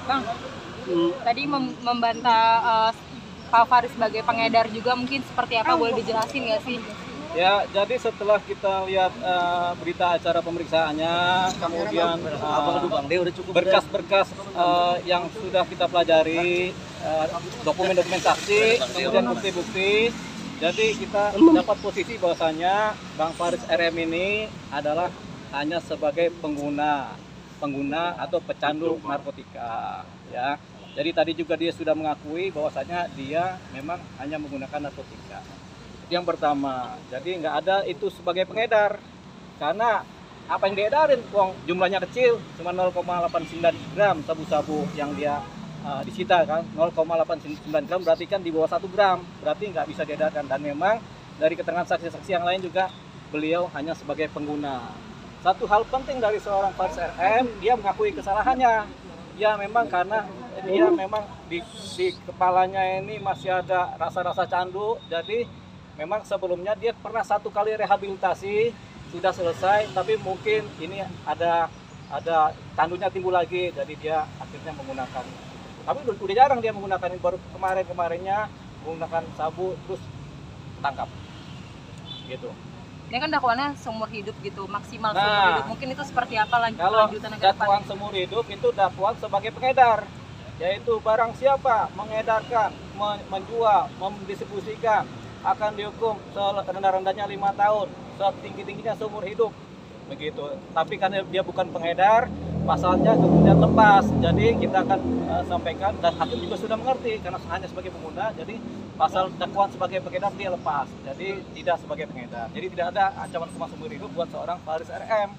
Bang, tadi membantah Pak Faris sebagai pengedar juga mungkin seperti apa, boleh dijelasin nggak sih? Ya, jadi setelah kita lihat berita acara pemeriksaannya, kemudian berkas-berkas yang sudah kita pelajari, dokumen-dokumen saksi, kemudian bukti-bukti, jadi kita dapat posisi bahwasanya Bang Faris RM ini adalah hanya sebagai pengguna atau pecandu narkotika, ya. Jadi tadi juga dia sudah mengakui bahwasanya dia memang hanya menggunakan narkotika. Yang pertama, jadi nggak ada itu sebagai pengedar, karena apa yang diedarin, jumlahnya kecil, cuma 0,89 gram sabu-sabu yang dia disita kan, 0,89 gram berarti kan di bawah 1 gram, berarti nggak bisa diedarkan. Dan memang dari keterangan saksi-saksi yang lain juga beliau hanya sebagai pengguna. Satu hal penting dari seorang Faris RM, dia mengakui kesalahannya. Ya memang karena dia memang di kepalanya ini masih ada rasa-rasa candu, jadi memang sebelumnya dia pernah 1 kali rehabilitasi, sudah selesai, tapi mungkin ini ada candunya timbul lagi, jadi dia akhirnya menggunakan. Tapi udah jarang dia menggunakan, ini baru kemarinnya menggunakan sabu terus tangkap, gitu. Ini kan dakwaannya seumur hidup gitu, maksimal seumur hidup. Mungkin itu seperti apa kalau lanjutan ke depan? dakwaan seumur hidup itu dakwaan sebagai pengedar, yaitu barang siapa mengedarkan, menjual, mendistribusikan akan dihukum serendah-rendahnya 5 tahun, setinggi-tingginya seumur hidup, begitu. Tapi karena dia bukan pengedar, pasalnya kemudian lepas. Jadi kita akan sampaikan, dan hakim juga sudah mengerti karena hanya sebagai pengguna, jadi pasal dakwaan sebagai pengedar dia lepas, jadi tidak sebagai pengedar. Jadi tidak ada ancaman hukuman seumur hidup buat seorang Faris RM,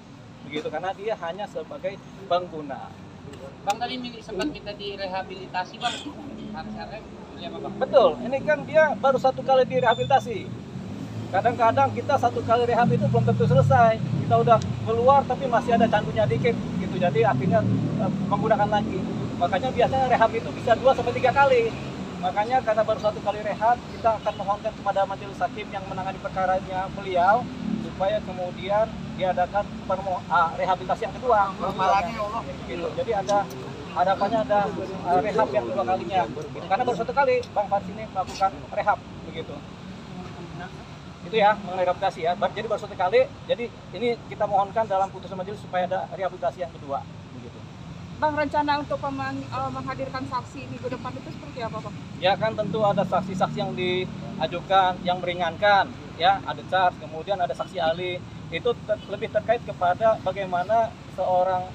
begitu, karena dia hanya sebagai pengguna. Bang, tadi sempat kita direhabilitasi Bang, Faris RM. Betul, ini kan dia baru 1 kali direhabilitasi. Kadang-kadang kita 1 kali rehab itu belum tentu selesai. Kita udah keluar tapi masih ada candunya dikit gitu. Jadi akhirnya menggunakan lagi. Makanya biasanya rehab itu bisa 2-3 kali. Makanya karena baru 1 kali rehab, kita akan mohonkan kepada majelis hakim yang menangani perkaranya beliau supaya kemudian diadakan rehabilitasi yang kedua. Gitu. Jadi harapannya ada rehab yang 2 kalinya, karena baru 1 kali Bang Faris ini melakukan rehab, begitu. Itu ya mengenai rehabilitasi ya. Jadi baru 1 kali, jadi ini kita mohonkan dalam putusan majelis supaya ada rehabilitasi yang kedua, begitu. Bang, rencana untuk menghadirkan saksi minggu depan itu seperti apa, Bang? Ya kan tentu ada saksi-saksi yang diajukan yang meringankan, ya ada charge, kemudian ada saksi ahli. Itu lebih terkait kepada bagaimana seorang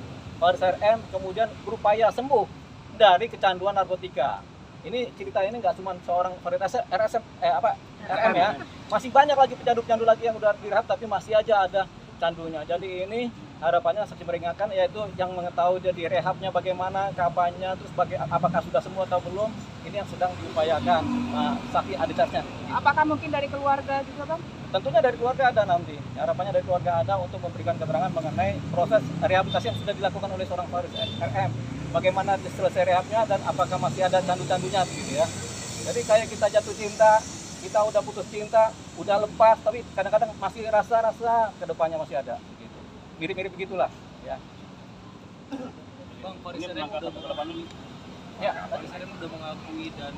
Faris RM kemudian berupaya sembuh dari kecanduan narkotika. Ini cerita ini nggak cuma seorang Faris RM ya, masih banyak lagi pecandu-pecandu lagi yang udah direhab tapi masih aja ada candunya. Jadi ini harapannya saksi meringankan, yaitu yang mengetahui jadi rehabnya bagaimana, kapannya, terus apakah sudah semua atau belum, ini yang sedang diupayakan saksi aditasnya. Apakah mungkin dari keluarga juga, Bang? Tentunya dari keluarga ada nanti. Harapannya dari keluarga ada untuk memberikan keterangan mengenai proses rehabilitasi yang sudah dilakukan oleh seorang Faris RM. Bagaimana selesai rehabnya dan apakah masih ada candu-candunya gitu ya. Jadi kayak kita jatuh cinta, kita udah putus cinta, udah lepas, tapi kadang-kadang masih rasa-rasa kedepannya masih ada gitu. Mirip-mirip begitulah ya. Bang, Faris RM udah Ya, Faris RM udah mengakui dan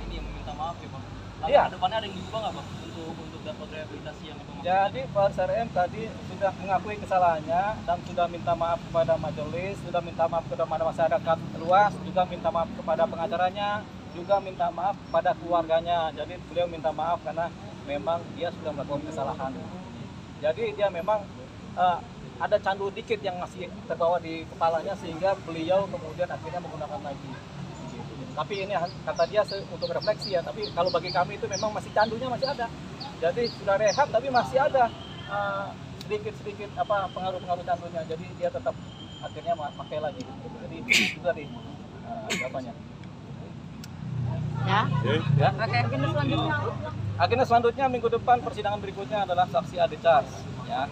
ini yang meminta maaf ya Bang. Iya. Depannya ada yang diubah nggak Bang untuk dapat rehabilitasi yang itu? Jadi Faris RM tadi sudah mengakui kesalahannya dan sudah minta maaf kepada majelis, sudah minta maaf kepada masyarakat luas, juga minta maaf kepada pengacaranya, juga minta maaf kepada keluarganya. Jadi beliau minta maaf karena memang dia sudah melakukan kesalahan. Jadi dia memang ada candu dikit yang masih terbawa di kepalanya sehingga beliau kemudian akhirnya menggunakan lagi. Tapi ini kata dia untuk refleksi ya, tapi kalau bagi kami itu memang masih candunya masih ada. Jadi sudah rehab tapi masih ada sedikit-sedikit pengaruh-pengaruh candunya. Jadi dia tetap akhirnya pakai lagi. Jadi itu tadi jawabannya. Ya. Ya. Oke, Agenda selanjutnya minggu depan persidangan berikutnya adalah saksi aditas ya.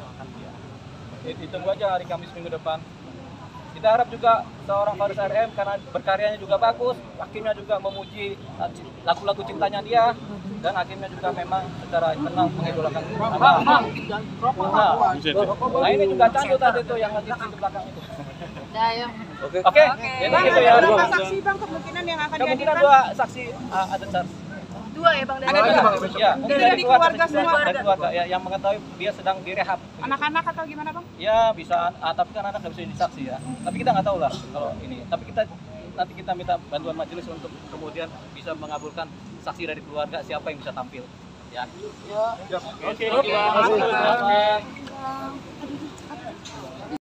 Ditunggu aja hari Kamis minggu depan. Kita harap juga seorang Faris RM karena berkaryanya juga bagus, hakimnya juga memuji lagu-lagu cintanya dia, dan hakimnya juga memang secara tenang mengidolakan. Nah ini juga candu tadi itu yang lagi di belakang itu. Oke. Jadi Bang, gitu ada ya. berapa saksi Bang kemungkinan yang akan Kemungkinan dihadirkan? 2 saksi ada saksi. Dua ya Bang dari Ada dua. Ya, mungkin Dari keluarga semua? Dari keluarga ya, yang mengetahui dia sedang direhab. Anak-anak atau gimana Bang? Ya bisa, tapi kan anak nggak bisa jadi saksi ya. Tapi kita nggak tahu lah kalau ini. Tapi nanti kita minta bantuan majelis untuk kemudian bisa mengabulkan saksi dari keluarga siapa yang bisa tampil. Ya. Oke. Terima kasih.